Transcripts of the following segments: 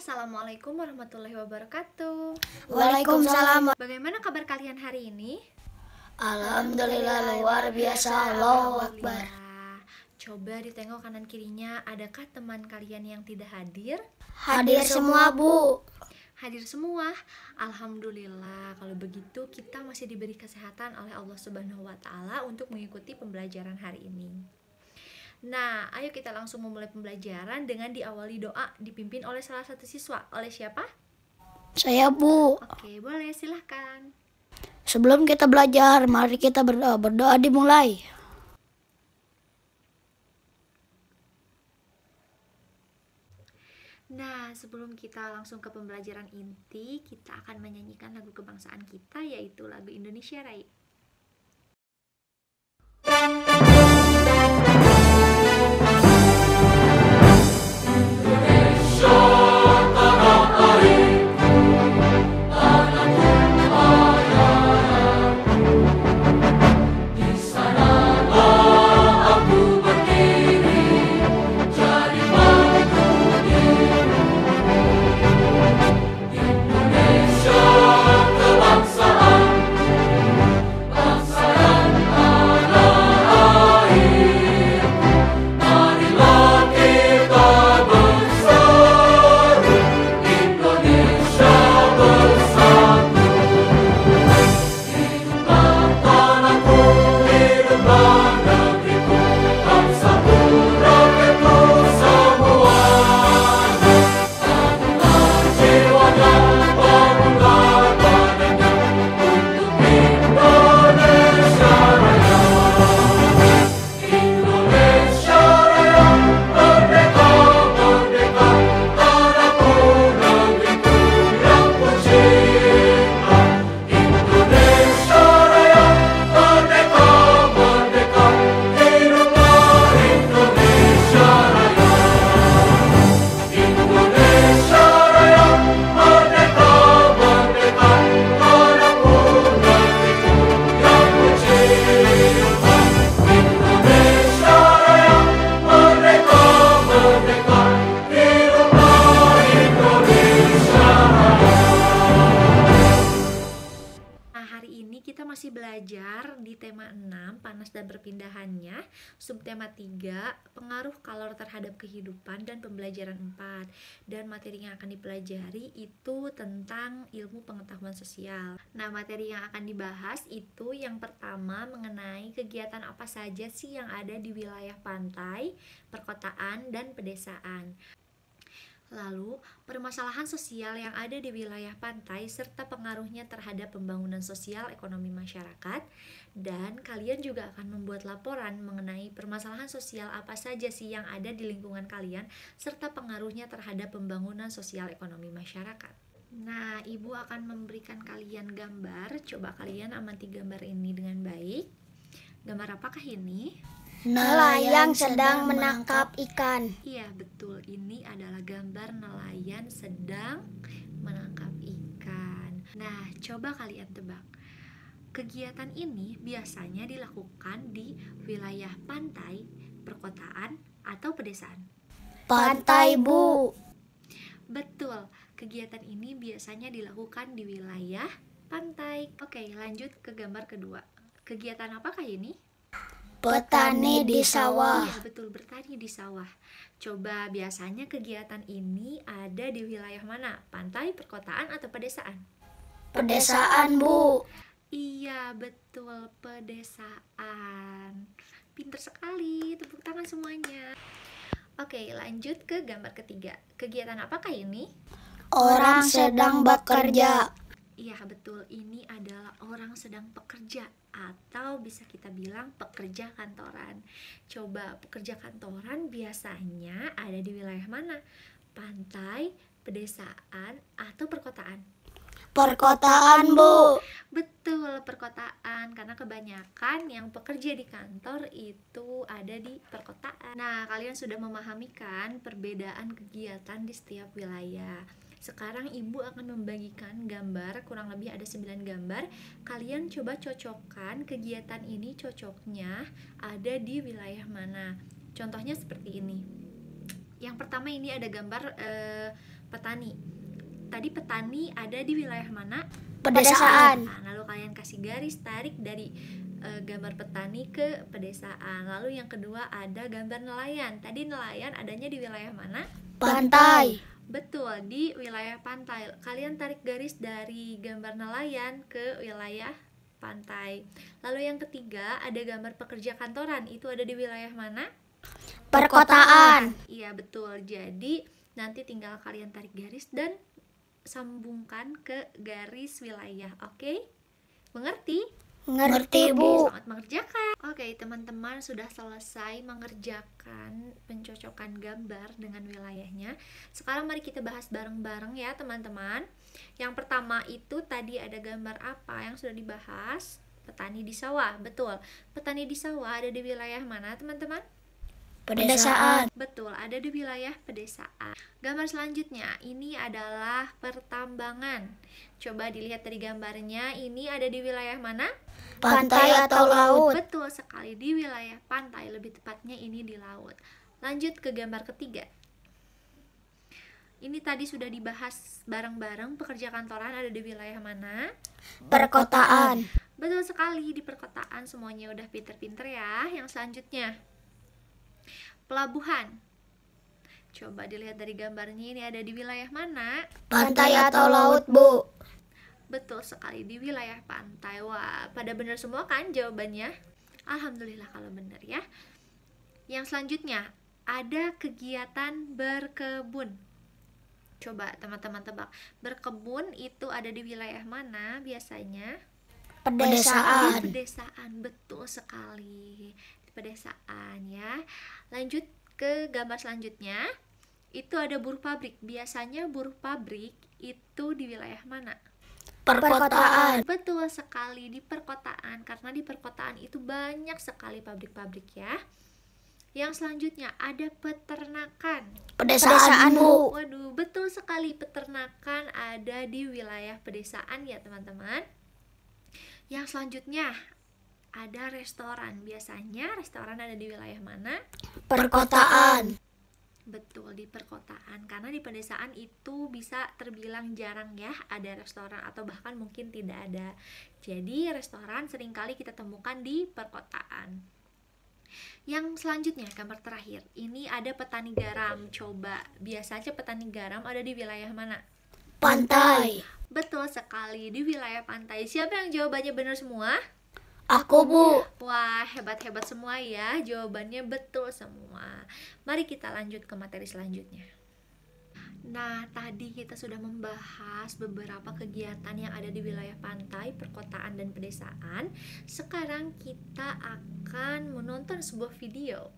Assalamualaikum warahmatullahi wabarakatuh. Waalaikumsalam. Bagaimana kabar kalian hari ini? Alhamdulillah luar biasa. Allahu Akbar. Alhamdulillah. Coba ditengok kanan kirinya, adakah teman kalian yang tidak hadir? Hadir semua, Bu. Hadir semua. Alhamdulillah. Kalau begitu kita masih diberi kesehatan oleh Allah Subhanahu wa taala untuk mengikuti pembelajaran hari ini. Nah, ayo kita langsung memulai pembelajaran dengan diawali doa dipimpin oleh salah satu siswa. Oleh siapa? Saya, Bu. Oke, boleh, silahkan. Sebelum kita belajar, mari kita berdoa. Berdoa dimulai. Nah, sebelum kita langsung ke pembelajaran inti, kita akan menyanyikan lagu kebangsaan kita, yaitu lagu Indonesia Raya. Kita masih belajar di tema 6, panas dan perpindahannya, subtema 3, pengaruh kalor terhadap kehidupan, dan pembelajaran 4. Dan materi yang akan dipelajari itu tentang ilmu pengetahuan sosial. Nah, materi yang akan dibahas itu yang pertama mengenai kegiatan apa saja sih yang ada di wilayah pantai, perkotaan, dan pedesaan. Lalu, permasalahan sosial yang ada di wilayah pantai serta pengaruhnya terhadap pembangunan sosial ekonomi masyarakat. Dan kalian juga akan membuat laporan mengenai permasalahan sosial apa saja sih yang ada di lingkungan kalian serta pengaruhnya terhadap pembangunan sosial ekonomi masyarakat. Nah, Ibu akan memberikan kalian gambar. Coba kalian amati gambar ini dengan baik. Gambar apakah ini? Nelayan sedang menangkap ikan. Iya, betul. Ini adalah gambar nelayan sedang menangkap ikan. Nah, coba kalian tebak. Kegiatan ini biasanya dilakukan di wilayah pantai, perkotaan, atau pedesaan? Pantai, Bu. Betul. Kegiatan ini biasanya dilakukan di wilayah pantai. Oke, lanjut ke gambar kedua. Kegiatan apakah ini? Petani di sawah. Iya, betul, bertani di sawah. Coba biasanya kegiatan ini ada di wilayah mana? Pantai, perkotaan, atau pedesaan? Pedesaan, Bu. Iya, betul, pedesaan. Pinter sekali, tepuk tangan semuanya. Oke, lanjut ke gambar ketiga. Kegiatan apakah ini? Orang sedang bekerja. Iya, betul, ini adalah orang sedang bekerja atau bisa kita bilang pekerja kantoran. Coba pekerja kantoran biasanya ada di wilayah mana? Pantai, pedesaan, atau perkotaan? Perkotaan, Bu. Betul, perkotaan, karena kebanyakan yang bekerja di kantor itu ada di perkotaan. Nah, kalian sudah memahami kan perbedaan kegiatan di setiap wilayah. Sekarang Ibu akan membagikan gambar, kurang lebih ada 9 gambar. Kalian coba cocokkan kegiatan ini cocoknya ada di wilayah mana. Contohnya seperti ini. Yang pertama ini ada gambar petani. Tadi petani ada di wilayah mana? Pedesaan. Nah, lalu kalian kasih garis tarik dari gambar petani ke pedesaan. Lalu yang kedua ada gambar nelayan. Tadi nelayan adanya di wilayah mana? Pantai. Betul, di wilayah pantai. Kalian tarik garis dari gambar nelayan ke wilayah pantai. Lalu yang ketiga ada gambar pekerja kantoran. Itu ada di wilayah mana? Perkotaan. Iya betul. Jadi nanti tinggal kalian tarik garis dan sambungkan ke garis wilayah. Oke? Mengerti? Ngerti, Bu. Selamat mengerjakan. Oke, teman-teman sudah selesai mengerjakan pencocokan gambar dengan wilayahnya. Sekarang mari kita bahas bareng-bareng ya, teman-teman. Yang pertama itu tadi ada gambar apa yang sudah dibahas? Petani di sawah. Betul. Petani di sawah ada di wilayah mana, teman-teman? Pedesaan. Betul, ada di wilayah pedesaan. Gambar selanjutnya, ini adalah pertambangan. Coba dilihat dari gambarnya, ini ada di wilayah mana? Pantai atau laut. Betul sekali, di wilayah pantai, lebih tepatnya ini di laut. Lanjut ke gambar ketiga. Ini tadi sudah dibahas bareng-bareng, pekerja kantoran ada di wilayah mana? Perkotaan. Betul sekali, di perkotaan semuanya udah pinter-pinter ya. Yang selanjutnya, pelabuhan. Coba dilihat dari gambarnya, ini ada di wilayah mana? Pantai atau laut, Bu. Betul sekali, di wilayah pantai. Wah, pada benar semua kan jawabannya? Alhamdulillah kalau benar ya. Yang selanjutnya, ada kegiatan berkebun. Coba teman-teman tebak, berkebun itu ada di wilayah mana biasanya? Pedesaan. Di pedesaan, betul sekali. Di pedesaan ya. Lanjut ke gambar selanjutnya. Itu ada buruh pabrik. Biasanya buruh pabrik itu di wilayah mana? Perkotaan. Betul sekali, di perkotaan. Karena di perkotaan itu banyak sekali pabrik-pabrik ya. Yang selanjutnya ada peternakan. Pedesaan, Bu. Waduh, betul sekali, peternakan ada di wilayah pedesaan ya teman-teman. Yang selanjutnya ada restoran. Biasanya restoran ada di wilayah mana? Perkotaan. Betul, di perkotaan. Karena di pedesaan itu bisa terbilang jarang ya ada restoran, atau bahkan mungkin tidak ada. Jadi restoran seringkali kita temukan di perkotaan. Yang selanjutnya, gambar terakhir. Ini ada petani garam. Coba, biasanya petani garam ada di wilayah mana? Pantai. Betul sekali, di wilayah pantai. Siapa yang jawabannya benar semua? Aku, Bu. Wah, hebat-hebat semua ya. Jawabannya betul semua. Mari kita lanjut ke materi selanjutnya. Nah, tadi kita sudah membahas beberapa kegiatan yang ada di wilayah pantai, perkotaan, dan pedesaan. Sekarang kita akan menonton sebuah video.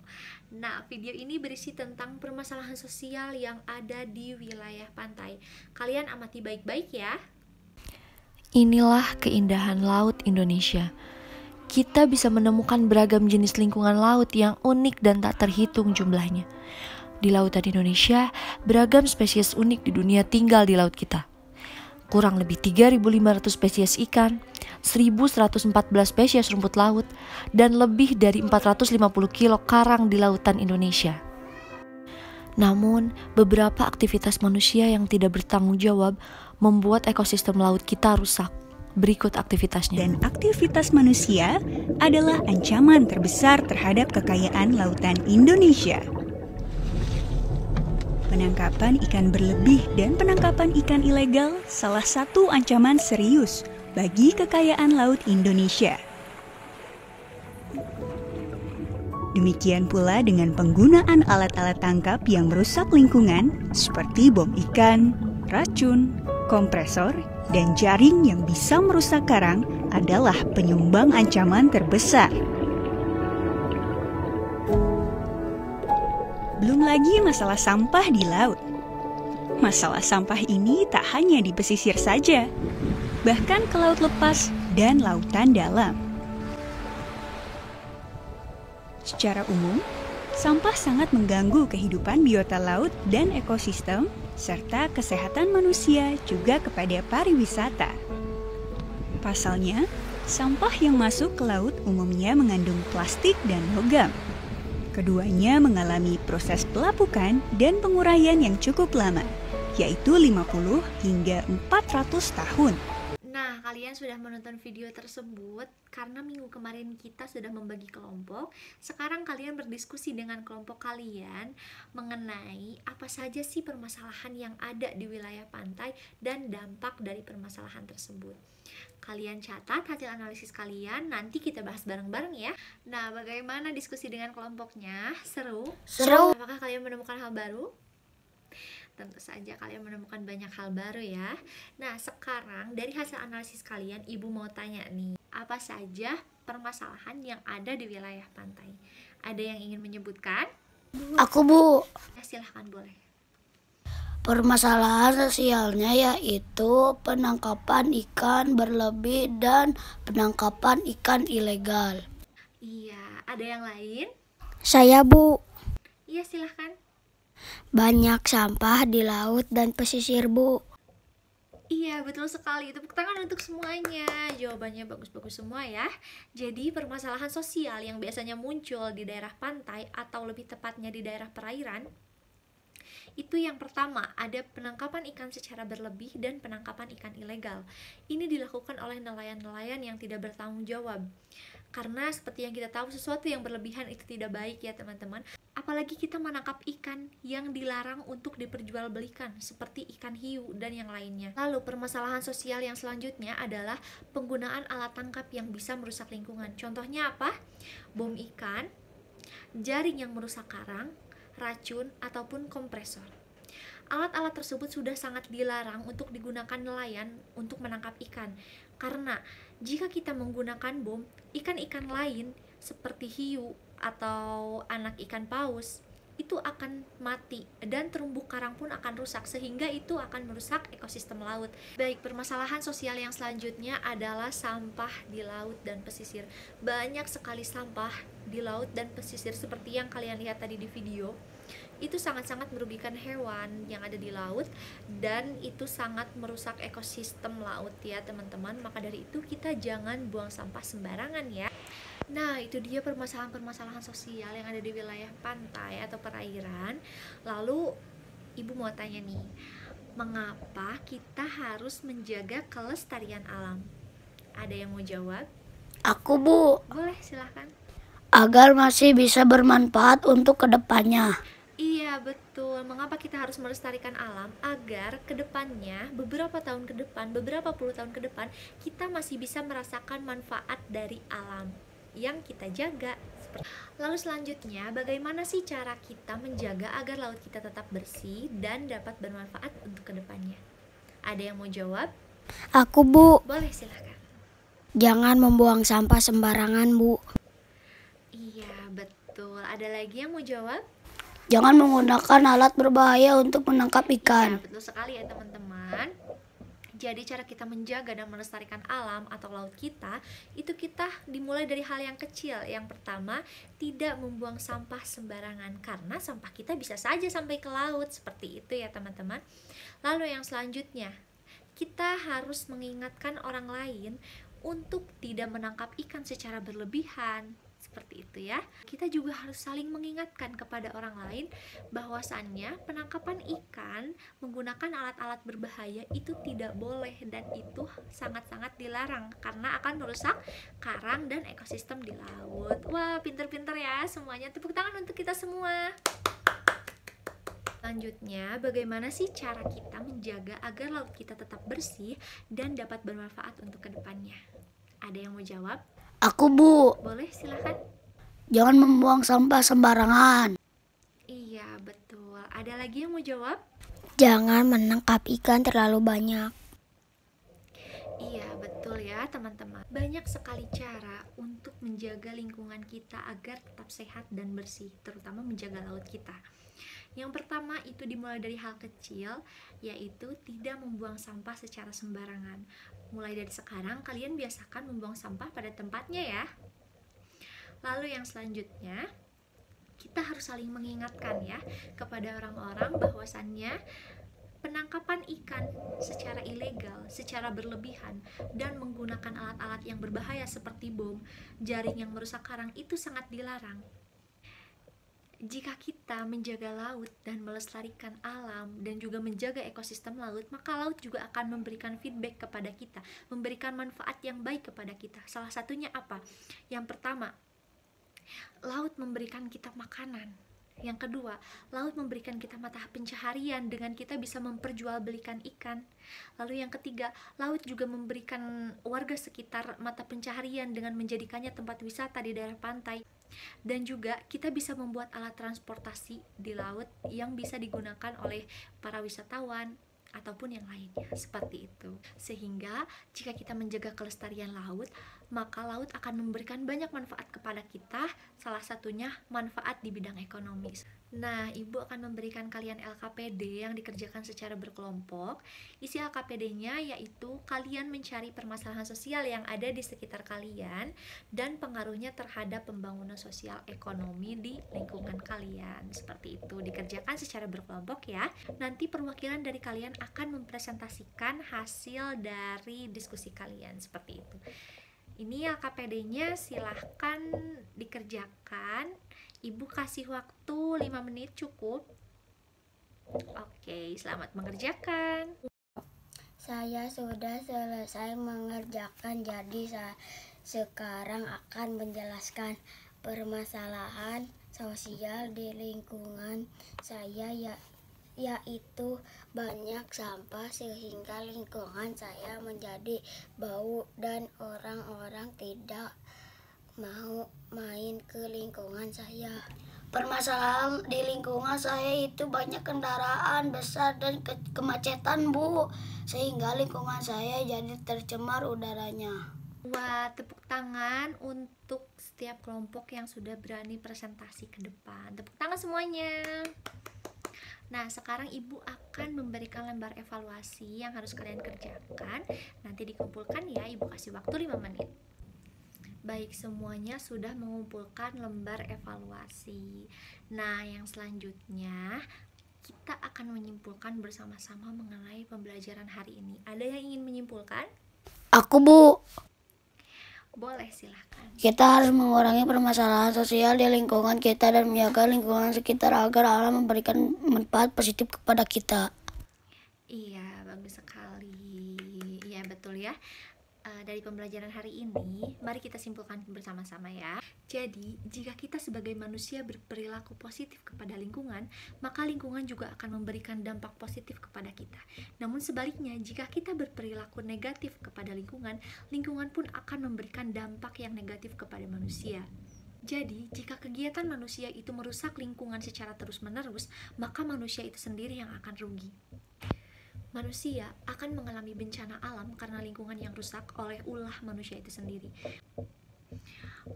Nah, video ini berisi tentang permasalahan sosial yang ada di wilayah pantai. Kalian amati baik-baik ya. Inilah keindahan laut Indonesia. Kita bisa menemukan beragam jenis lingkungan laut yang unik dan tak terhitung jumlahnya. Di lautan Indonesia, beragam spesies unik di dunia tinggal di laut kita. Kurang lebih 3.500 spesies ikan, 1.114 spesies rumput laut, dan lebih dari 450 kilo karang di lautan Indonesia. Namun, beberapa aktivitas manusia yang tidak bertanggung jawab membuat ekosistem laut kita rusak. Berikut aktivitasnya. Dan aktivitas manusia adalah ancaman terbesar terhadap kekayaan lautan Indonesia. Penangkapan ikan berlebih dan penangkapan ikan ilegal salah satu ancaman serius bagi kekayaan laut Indonesia. Demikian pula dengan penggunaan alat-alat tangkap yang merusak lingkungan seperti bom ikan, racun, kompresor, dan jaring yang bisa merusak karang adalah penyumbang ancaman terbesar. Belum lagi masalah sampah di laut. Masalah sampah ini tak hanya di pesisir saja, bahkan ke laut lepas dan lautan dalam. Secara umum, sampah sangat mengganggu kehidupan biota laut dan ekosistem, serta kesehatan manusia juga kepada pariwisata. Pasalnya, sampah yang masuk ke laut umumnya mengandung plastik dan logam. Keduanya mengalami proses pelapukan dan penguraian yang cukup lama, yaitu 50 hingga 400 tahun. Nah, kalian sudah menonton video tersebut karena minggu kemarin kita sudah membagi kelompok. Sekarang kalian berdiskusi dengan kelompok kalian mengenai apa saja sih permasalahan yang ada di wilayah pantai dan dampak dari permasalahan tersebut. Kalian catat hasil analisis kalian, nanti kita bahas bareng-bareng ya. Nah, bagaimana diskusi dengan kelompoknya? Seru? Seru. Apakah kalian menemukan hal baru? Tentu saja kalian menemukan banyak hal baru ya. Nah, sekarang dari hasil analisis kalian, Ibu mau tanya nih, apa saja permasalahan yang ada di wilayah pantai? Ada yang ingin menyebutkan? Aku, Bu. Ya, silahkan boleh. Permasalahan sosialnya yaitu penangkapan ikan berlebih dan penangkapan ikan ilegal. Iya, ada yang lain? Saya, Bu. Iya, silahkan. Banyak sampah di laut dan pesisir, Bu. Iya, betul sekali. Tepuk tangan untuk semuanya. Jawabannya bagus-bagus semua ya. Jadi, permasalahan sosial yang biasanya muncul di daerah pantai atau lebih tepatnya di daerah perairan, itu yang pertama, ada penangkapan ikan secara berlebih dan penangkapan ikan ilegal. Ini dilakukan oleh nelayan-nelayan yang tidak bertanggung jawab. Karena seperti yang kita tahu, sesuatu yang berlebihan itu tidak baik ya teman-teman. Apalagi kita menangkap ikan yang dilarang untuk diperjualbelikan, seperti ikan hiu dan yang lainnya. Lalu permasalahan sosial yang selanjutnya adalah penggunaan alat tangkap yang bisa merusak lingkungan. Contohnya apa? Bom ikan, jaring yang merusak karang, racun, ataupun kompresor. Alat-alat tersebut sudah sangat dilarang untuk digunakan nelayan untuk menangkap ikan. Karena jika kita menggunakan bom, ikan-ikan lain seperti hiu atau anak ikan paus itu akan mati dan terumbu karang pun akan rusak, sehingga itu akan merusak ekosistem laut. Baik, permasalahan sosial yang selanjutnya adalah sampah di laut dan pesisir. Banyak sekali sampah di laut dan pesisir seperti yang kalian lihat tadi di video. Itu sangat-sangat merugikan hewan yang ada di laut dan itu sangat merusak ekosistem laut ya teman-teman. Maka dari itu kita jangan buang sampah sembarangan ya. Nah, itu dia permasalahan-permasalahan sosial yang ada di wilayah pantai atau perairan. Lalu Ibu mau tanya nih, mengapa kita harus menjaga kelestarian alam? Ada yang mau jawab? Aku, Bu. Boleh, silahkan. Agar masih bisa bermanfaat untuk kedepannya. Iya, betul. Mengapa kita harus melestarikan alam? Agar kedepannya, beberapa tahun ke depan, beberapa puluh tahun ke depan, kita masih bisa merasakan manfaat dari alam yang kita jaga. Lalu selanjutnya, bagaimana sih cara kita menjaga agar laut kita tetap bersih dan dapat bermanfaat untuk kedepannya? Ada yang mau jawab? Aku, Bu. Boleh, silahkan. Jangan membuang sampah sembarangan, Bu. Iya, betul. Ada lagi yang mau jawab? Jangan menggunakan alat berbahaya untuk menangkap Ya, ikan. betul sekali ya teman-teman. Jadi cara kita menjaga dan melestarikan alam atau laut kita, itu kita dimulai dari hal yang kecil. Yang pertama, tidak membuang sampah sembarangan, karena sampah kita bisa saja sampai ke laut, seperti itu ya teman-teman. Lalu yang selanjutnya, kita harus mengingatkan orang lain untuk tidak menangkap ikan secara berlebihan. Seperti itu ya. Kita juga harus saling mengingatkan kepada orang lain bahwasannya penangkapan ikan menggunakan alat-alat berbahaya itu tidak boleh dan itu sangat-sangat dilarang karena akan merusak karang dan ekosistem di laut. Wah, pinter-pinter ya semuanya. Tepuk tangan untuk kita semua. Selanjutnya, bagaimana sih cara kita menjaga agar laut kita tetap bersih dan dapat bermanfaat untuk kedepannya? Ada yang mau jawab? Aku, Bu. Boleh, silahkan. Jangan membuang sampah sembarangan. Iya, betul. Ada lagi yang mau jawab? Jangan menangkap ikan terlalu banyak. Iya, betul ya teman-teman. Banyak sekali cara untuk menjaga lingkungan kita agar tetap sehat dan bersih, terutama menjaga laut kita. Yang pertama itu dimulai dari hal kecil, yaitu tidak membuang sampah secara sembarangan. Mulai dari sekarang kalian biasakan membuang sampah pada tempatnya ya. Lalu yang selanjutnya, kita harus saling mengingatkan ya kepada orang-orang bahwasannya penangkapan ikan secara ilegal, secara berlebihan, dan menggunakan alat-alat yang berbahaya seperti bom, jaring yang merusak karang itu sangat dilarang. jika kita menjaga laut dan melestarikan alam dan juga menjaga ekosistem laut, maka laut juga akan memberikan feedback kepada kita, memberikan manfaat yang baik kepada kita. Salah satunya apa? Yang pertama, laut memberikan kita makanan. Yang kedua, laut memberikan kita mata pencaharian dengan kita bisa memperjualbelikan ikan. Lalu yang ketiga, laut juga memberikan warga sekitar mata pencaharian dengan menjadikannya tempat wisata di daerah pantai. Dan juga kita bisa membuat alat transportasi di laut yang bisa digunakan oleh para wisatawan ataupun yang lainnya, seperti itu. Sehingga jika kita menjaga kelestarian laut, maka laut akan memberikan banyak manfaat kepada kita, salah satunya manfaat di bidang ekonomi. Nah, Ibu akan memberikan kalian LKPD yang dikerjakan secara berkelompok. Isi LKPD-nya yaitu kalian mencari permasalahan sosial yang ada di sekitar kalian dan pengaruhnya terhadap pembangunan sosial ekonomi di lingkungan kalian. Seperti itu, dikerjakan secara berkelompok ya. Nanti perwakilan dari kalian akan mempresentasikan hasil dari diskusi kalian, seperti itu. Ini LKPD-nya silahkan dikerjakan. Ibu kasih waktu 5 menit cukup. Oke, selamat mengerjakan. Saya sudah selesai mengerjakan, jadi saya sekarang akan menjelaskan permasalahan sosial di lingkungan saya, yaitu banyak sampah sehingga lingkungan saya menjadi bau dan orang-orang tidak mau main ke lingkungan saya. Permasalahan di lingkungan saya itu banyak kendaraan besar dan kemacetan, Bu, sehingga lingkungan saya jadi tercemar udaranya. Wah, tepuk tangan untuk setiap kelompok yang sudah berani presentasi ke depan. Tepuk tangan semuanya. Nah, sekarang Ibu akan memberikan lembar evaluasi yang harus kalian kerjakan. Nanti dikumpulkan ya, Ibu kasih waktu 5 menit. Baik, semuanya sudah mengumpulkan lembar evaluasi. Nah, yang selanjutnya kita akan menyimpulkan bersama-sama mengenai pembelajaran hari ini. Ada yang ingin menyimpulkan? Aku, Bu. Boleh, silahkan. Kita harus mengurangi permasalahan sosial di lingkungan kita dan menjaga lingkungan sekitar agar alam memberikan manfaat positif kepada kita. Iya, bagus sekali. Iya, betul ya. Dari pembelajaran hari ini, mari kita simpulkan bersama-sama ya. Jadi, jika kita sebagai manusia berperilaku positif kepada lingkungan, maka lingkungan juga akan memberikan dampak positif kepada kita. Namun sebaliknya, jika kita berperilaku negatif kepada lingkungan, lingkungan pun akan memberikan dampak yang negatif kepada manusia. Jadi, jika kegiatan manusia itu merusak lingkungan secara terus-menerus, maka manusia itu sendiri yang akan rugi. Manusia akan mengalami bencana alam karena lingkungan yang rusak oleh ulah manusia itu sendiri.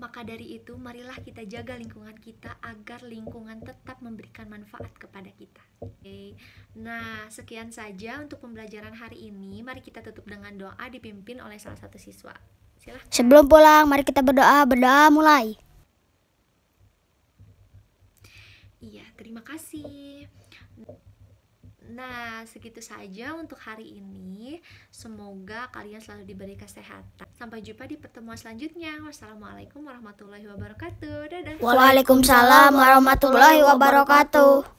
Maka dari itu, marilah kita jaga lingkungan kita agar lingkungan tetap memberikan manfaat kepada kita. Oke. Nah, sekian saja untuk pembelajaran hari ini. Mari kita tutup dengan doa dipimpin oleh salah satu siswa. Silahkan. Sebelum pulang, mari kita berdoa. Berdoa mulai. Iya, terima kasih. Nah, segitu saja untuk hari ini. Semoga kalian selalu diberi kesehatan. Sampai jumpa di pertemuan selanjutnya. Wassalamualaikum warahmatullahi wabarakatuh. Dadah. Waalaikumsalam warahmatullahi wabarakatuh.